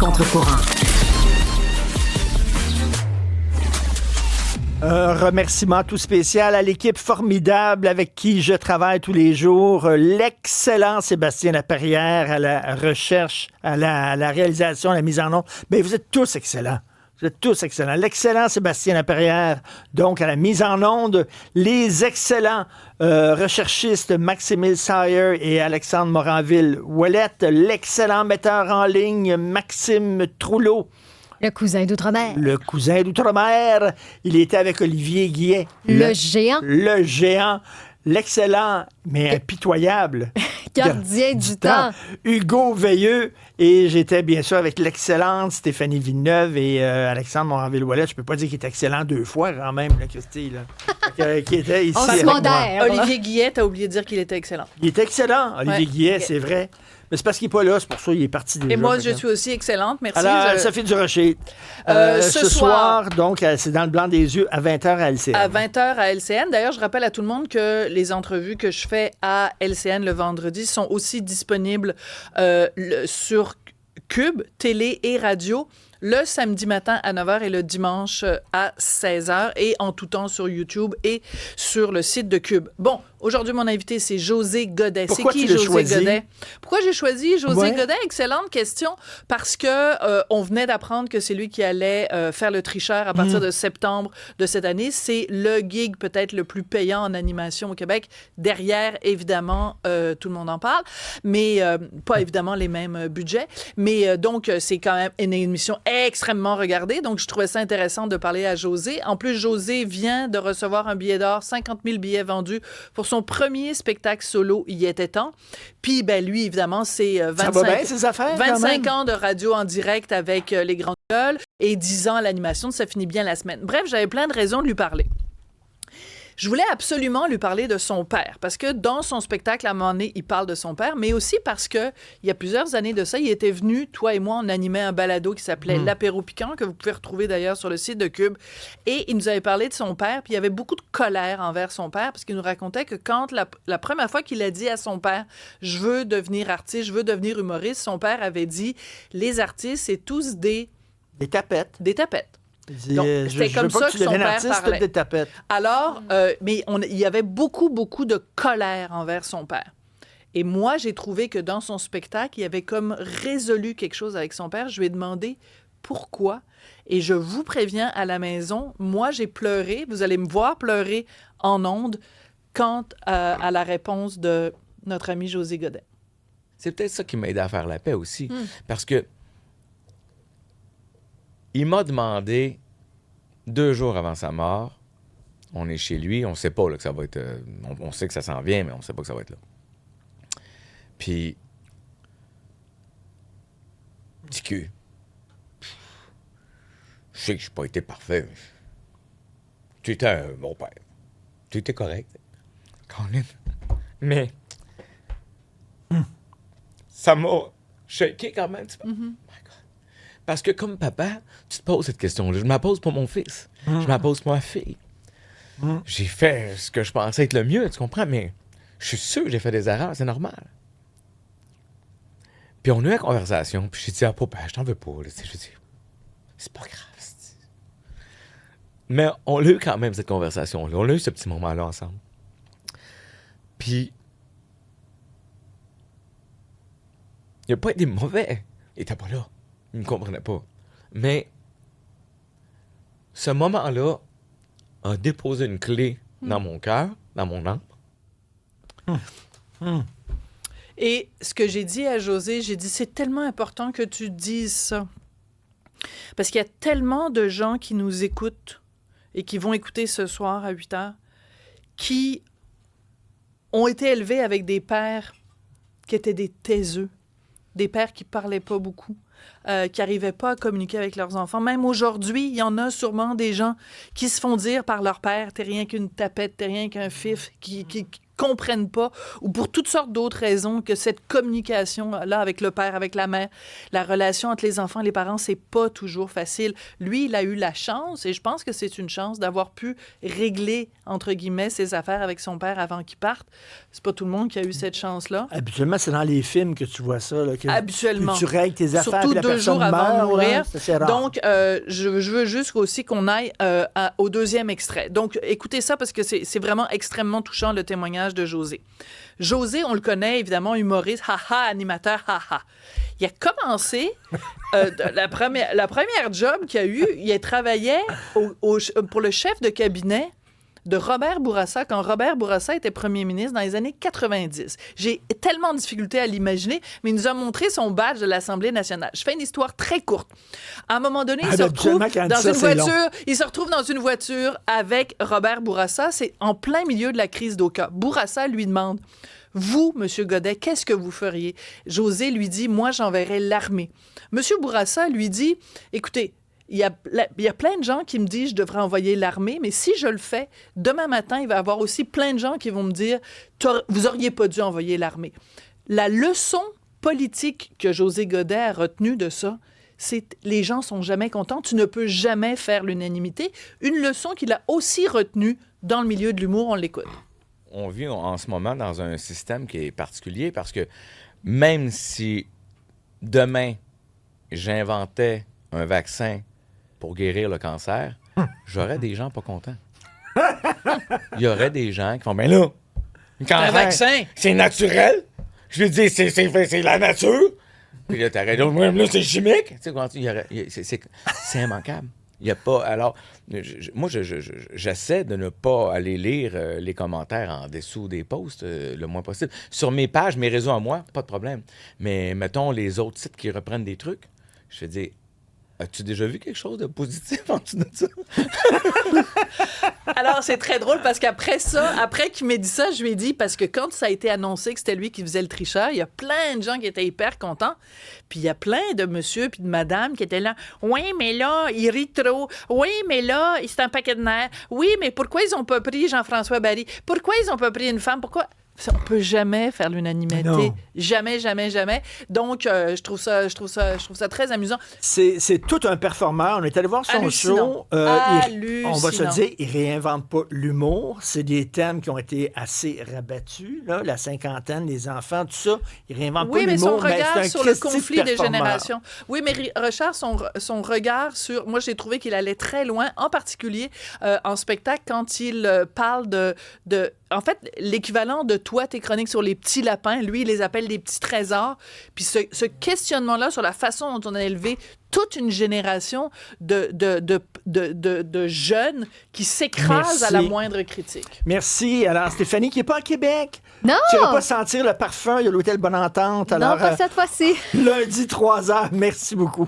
contre-courant. Un remerciement tout spécial à l'équipe formidable avec qui je travaille tous les jours. L'excellent Sébastien Laperrière à la recherche, à la réalisation, à la mise en onde. Mais vous êtes tous excellents. Vous êtes tous excellents. L'excellent Sébastien Laperrière, donc à la mise en onde. Les excellents recherchistes Maximile Sayer et Alexandre Moranville-Ouellette. L'excellent metteur en ligne Maxime Trouleau. Le cousin d'Outre-mer. Le cousin d'Outre-mer. Il était avec Olivier Guillet. Le géant. Le géant. L'excellent, mais impitoyable. Gardien du temps. Hugo Veilleux. Et j'étais bien sûr avec l'excellente Stéphanie Villeneuve et Alexandre Moranville-Ouellette. Je peux pas dire qu'il est excellent deux fois quand même, là, Christy, là. Qui était ici avec moi. Olivier Guillet, t'as oublié de dire qu'il était excellent. Il était excellent, Olivier Guillet, c'est vrai. Mais c'est parce qu'il n'est pas là, c'est pour ça qu'il est parti déjà. Et moi, je suis aussi excellente, merci. Alors, Sophie Durocher, ce soir, donc, c'est dans le blanc des yeux, à 20h à LCN. À 20h à LCN. D'ailleurs, je rappelle à tout le monde que les entrevues que je fais à LCN le vendredi sont aussi disponibles sur Cube, télé et radio, le samedi matin à 9h et le dimanche à 16h et en tout temps sur YouTube et sur le site de Cube. Bon, aujourd'hui, mon invité, c'est José Godet. Pourquoi c'est qui José Godet? Pourquoi j'ai choisi José Godet? Excellente question, parce que on venait d'apprendre que c'est lui qui allait faire le tricheur à partir de septembre de cette année. C'est le gig peut-être le plus payant en animation au Québec. Derrière, évidemment, tout le monde en parle, mais pas évidemment les mêmes budgets. Mais donc, c'est quand même une émission extrêmement regardée. Donc, je trouvais ça intéressant de parler à José. En plus, José vient de recevoir un billet d'or, 50 000 billets vendus pour son premier spectacle solo, Il était temps. Puis, ben lui, évidemment, c'est 25 ans de radio en direct avec les grandes gueules et 10 ans à l'animation. Ça finit bien la semaine. Bref, j'avais plein de raisons de lui parler. Je voulais absolument lui parler de son père, parce que dans son spectacle, à un moment donné, il parle de son père, mais aussi parce que il y a plusieurs années de ça, il était venu, toi et moi, on animait un balado qui s'appelait L'Apéro Piquant, que vous pouvez retrouver d'ailleurs sur le site de Cube, et il nous avait parlé de son père, puis il y avait beaucoup de colère envers son père, parce qu'il nous racontait que quand la première fois qu'il a dit à son père « Je veux devenir artiste, je veux devenir humoriste », son père avait dit « Les artistes, c'est tous des tapettes. » Des tapettes. Donc, c'était comme ça que son père parlait. Des tapettes. Alors, mais il y avait beaucoup, beaucoup de colère envers son père. Et moi, j'ai trouvé que dans son spectacle, il avait comme résolu quelque chose avec son père. Je lui ai demandé pourquoi. Et je vous préviens, à la maison, moi, j'ai pleuré. Vous allez me voir pleurer en ondes quant à la réponse de notre ami José Godet. C'est peut-être ça qui m'a aidé à faire la paix aussi. Parce que il m'a demandé 2 jours avant sa mort, on est chez lui, on sait pas là, que ça va être... on sait que ça s'en vient, mais on sait pas que ça va être là. Puis, petit cul. Je sais que j'ai pas été parfait. Tu étais un bon père. Tu étais correct. Colin. Mais ça m'a shaké quand même. Parce que comme papa, tu te poses cette question-là. Je me la pose pour mon fils. Je me la pose pour ma fille. J'ai fait ce que je pensais être le mieux, tu comprends? Mais je suis sûr que j'ai fait des erreurs, c'est normal. Puis on a eu la conversation, puis j'ai dit « Ah, papa, je t'en veux pas. » Je dis « C'est pas grave. » Mais on a eu quand même cette conversation-là. On a eu ce petit moment-là ensemble. Puis il n'a pas été mauvais. Il était pas là. Il ne me comprenait pas. Mais ce moment-là a déposé une clé dans mon cœur, dans mon âme. Et ce que j'ai dit à José, j'ai dit, c'est tellement important que tu dises ça. Parce qu'il y a tellement de gens qui nous écoutent et qui vont écouter ce soir à 8h, qui ont été élevés avec des pères qui étaient des taiseux, des pères qui parlaient pas beaucoup, qui n'arrivaient pas à communiquer avec leurs enfants. Même aujourd'hui, il y en a sûrement des gens qui se font dire par leur père « t'es rien qu'une tapette, t'es rien qu'un fif », comprennent pas, ou pour toutes sortes d'autres raisons, que cette communication-là avec le père, avec la mère, la relation entre les enfants et les parents, c'est pas toujours facile. Lui, il a eu la chance, et je pense que c'est une chance, d'avoir pu régler, entre guillemets, ses affaires avec son père avant qu'il parte. C'est pas tout le monde qui a eu cette chance-là. Habituellement, c'est dans les films que tu vois ça. Là, que Habituellement. tu règles tes affaires, Surtout puis la 2 personne jours avant meurt, de mourir. là, ça, c'est rare. Donc, je veux juste aussi qu'on aille au deuxième extrait. Donc, écoutez ça parce que c'est vraiment extrêmement touchant, le témoignage de José. José, on le connaît, évidemment, humoriste, haha, animateur, haha. Il a commencé, la première job qu'il a eu, il travaillait pour le chef de cabinet de Robert Bourassa, quand Robert Bourassa était premier ministre dans les années 90. J'ai tellement de difficultés à l'imaginer, mais il nous a montré son badge de l'Assemblée nationale. Je fais une histoire très courte. À un moment donné, il se retrouve dans une voiture avec Robert Bourassa. C'est en plein milieu de la crise d'Oka. Bourassa lui demande: vous, M. Godet, qu'est-ce que vous feriez? José lui dit: moi, j'enverrais l'armée. M. Bourassa lui dit: écoutez, il y a plein de gens qui me disent je devrais envoyer l'armée, mais si je le fais, demain matin, il va y avoir aussi plein de gens qui vont me dire vous auriez pas dû envoyer l'armée. La leçon politique que José Godet a retenue de ça, c'est les gens sont jamais contents, tu ne peux jamais faire l'unanimité. Une leçon qu'il a aussi retenue dans le milieu de l'humour, on l'écoute. On vit en ce moment dans un système qui est particulier parce que même si demain, j'inventais un vaccin pour guérir le cancer, j'aurais des gens pas contents. Il y aurait des gens qui font: mais là, un vaccin, c'est naturel. Je lui dis, c'est la nature. Puis là, t'arrêtes, là, c'est chimique. Tu sais, c'est immanquable. Il n'y a pas. Alors, moi, j'essaie de ne pas aller lire les commentaires en dessous des posts le moins possible. Sur mes pages, mes réseaux à moi, pas de problème. Mais mettons les autres sites qui reprennent des trucs, je vais dire: as-tu déjà vu quelque chose de positif en dessous de ça? Alors, c'est très drôle parce qu'après ça, après qu'il m'ait dit ça, je lui ai dit, parce que quand ça a été annoncé que c'était lui qui faisait le tricheur, il y a plein de gens qui étaient hyper contents. Puis il y a plein de monsieur puis de madame qui étaient là: oui, mais là, il rit trop. Oui, mais là, c'est un paquet de nerfs. Oui, mais pourquoi ils ont pas pris Jean-François Barry? Pourquoi ils ont pas pris une femme? Pourquoi? On peut jamais faire l'unanimité. Non. Jamais, jamais, jamais. Donc, je trouve ça très amusant. C'est tout un performeur. On est allé voir son Hallucinant. show. Hallucinant. On va se dire, il réinvente pas l'humour. C'est des thèmes qui ont été assez rabattus, là, la cinquantaine, les enfants, tout ça. Il réinvente pas Oui, mais l'humour. son regard c'est sur un le Christy conflit des performeur. générations. Oui, mais Richard, son regard sur... Moi, j'ai trouvé qu'il allait très loin, en particulier en spectacle, quand il parle de... En fait, l'équivalent de toi, tes chroniques sur les petits lapins, lui, il les appelle des petits trésors. Puis ce questionnement-là sur la façon dont on a élevé toute une génération de jeunes qui s'écrasent à la moindre critique. Merci. Alors, Stéphanie, qui n'est pas à Québec. Non! Tu n'irais pas sentir le parfum. Il y a l'hôtel Bonne Entente. Alors, non, pas cette fois-ci. lundi, 3h. Merci beaucoup.